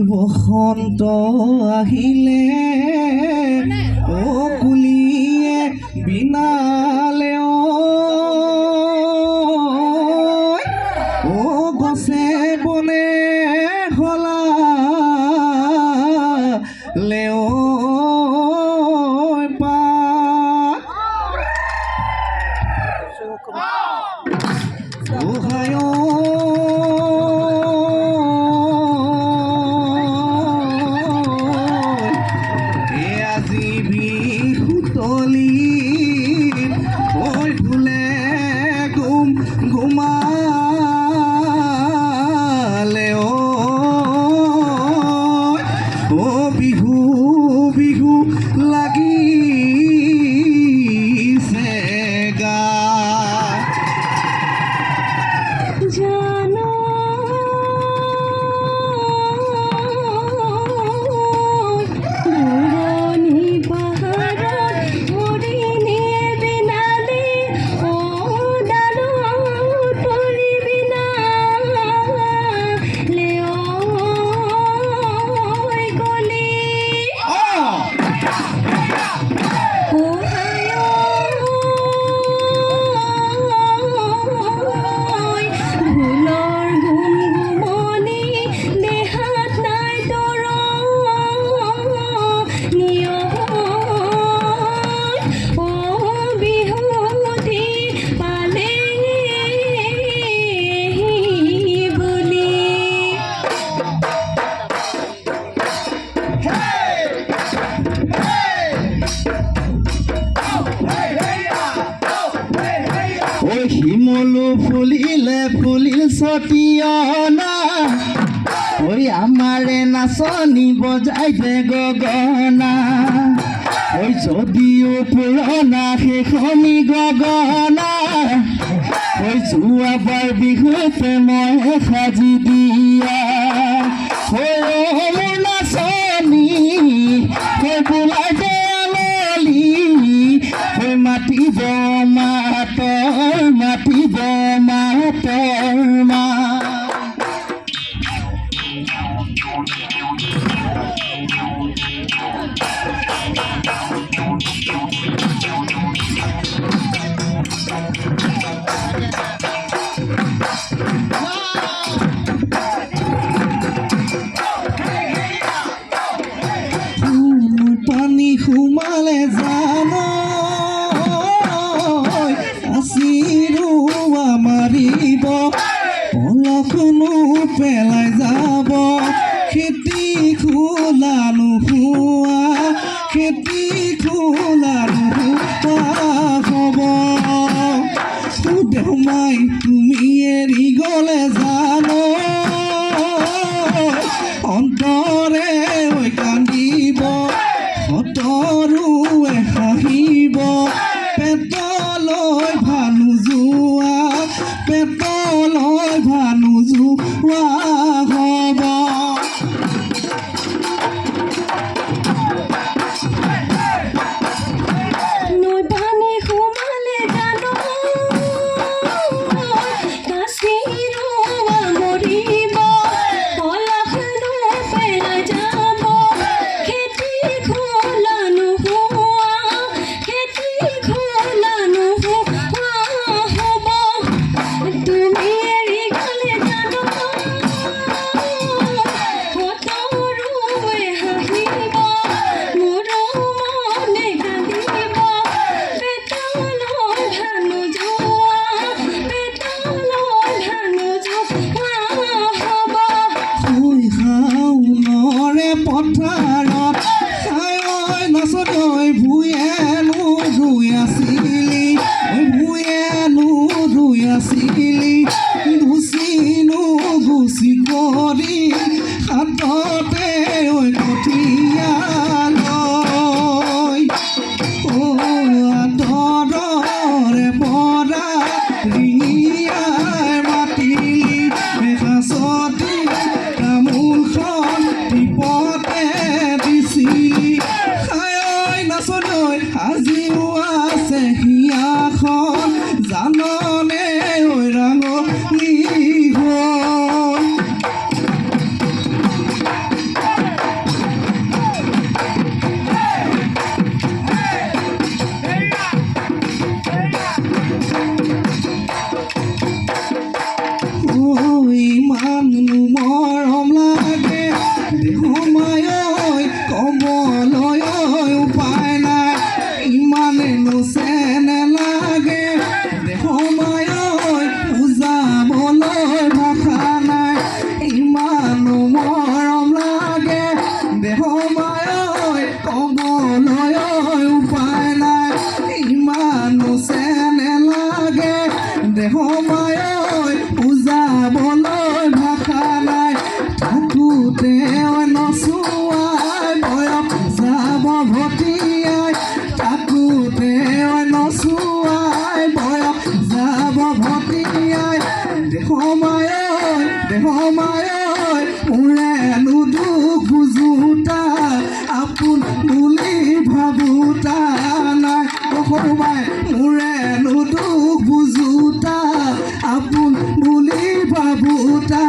বসন্ত আহিলে ও কুলিয়ে বিনালে ও গছে বনে হলা লেও পা বিহু বিহু লাগিছে গা জানো দূৰণি পাহাৰত হৰিণে বিনালে ও ডালত পৰি বিনালে গলি শিমলু ফুলিলে ফুলিল সতীয়না ওই আমাৰে নাচনি বজাইছে গগনা ওই যদিও পুৰণা সেইখনি গগনা ওই যোৱাবাৰ বিহুতে মই সাজি দিয়া মোৰ নাচনি হৈ বোলাইছে আললি হৈ মাতিব মাতৰ মা পানী সোমালে জানো হ'ব নৈ পানী সোমালে জানো কাচিৰোৱা মৰিব পলস পেলাই যাব খেতি খোলা নোহোৱা খেতি খোলা নোহোৱা হ'ব তুমি এৰি গ'লে জানো সতৰুৱে হাঁহিব মোৰ মনে কান্দিব পেটলৈ ধান যোৱা পেটলৈ ধান যোৱা হ'ব শুই শাওনৰে পথাৰত খাই নাচতৈ ভূঞেনো ৰুই আছিলি ভূঞেনো ৰুই আছিলি গুচিনো গুচি কৰি হাততে কঠীয়ালৈ আদৰৰে পৰা ৰিঙিয়াই মাতিলি মেঘাচতি তামোলখন টিপতে দিছিলি খাই নাচলৈ আজিও আছে হিয়াখন জাননে ঐ ৰাঙলী হ'ল ইমান মৰম লাগে দেহমায় ক'বলৈ উপায় নাই ইমানেনো চেনে লাগে দেহমায় বুজাবলৈ ভাষা নাই ইমানো মৰম লাগে দেহমায় ক'বলৈ উপায় নাই ইমানো চেনে লাগে দেহমায় বুজাবলৈ ভাষা নাই থাকোঁতে নচুৱাই বয়স যাব ভটিয়াই থাকোঁতে নচুৱাই বয়স যাব ভটিয়াই দেহমায় মোৰেনো দুখ বুজোতা আপোন বুলি ভাবোতা নাই সৰুমাই মোৰেনো দুখ বুজোতা আপোন বুলি ভাবোতা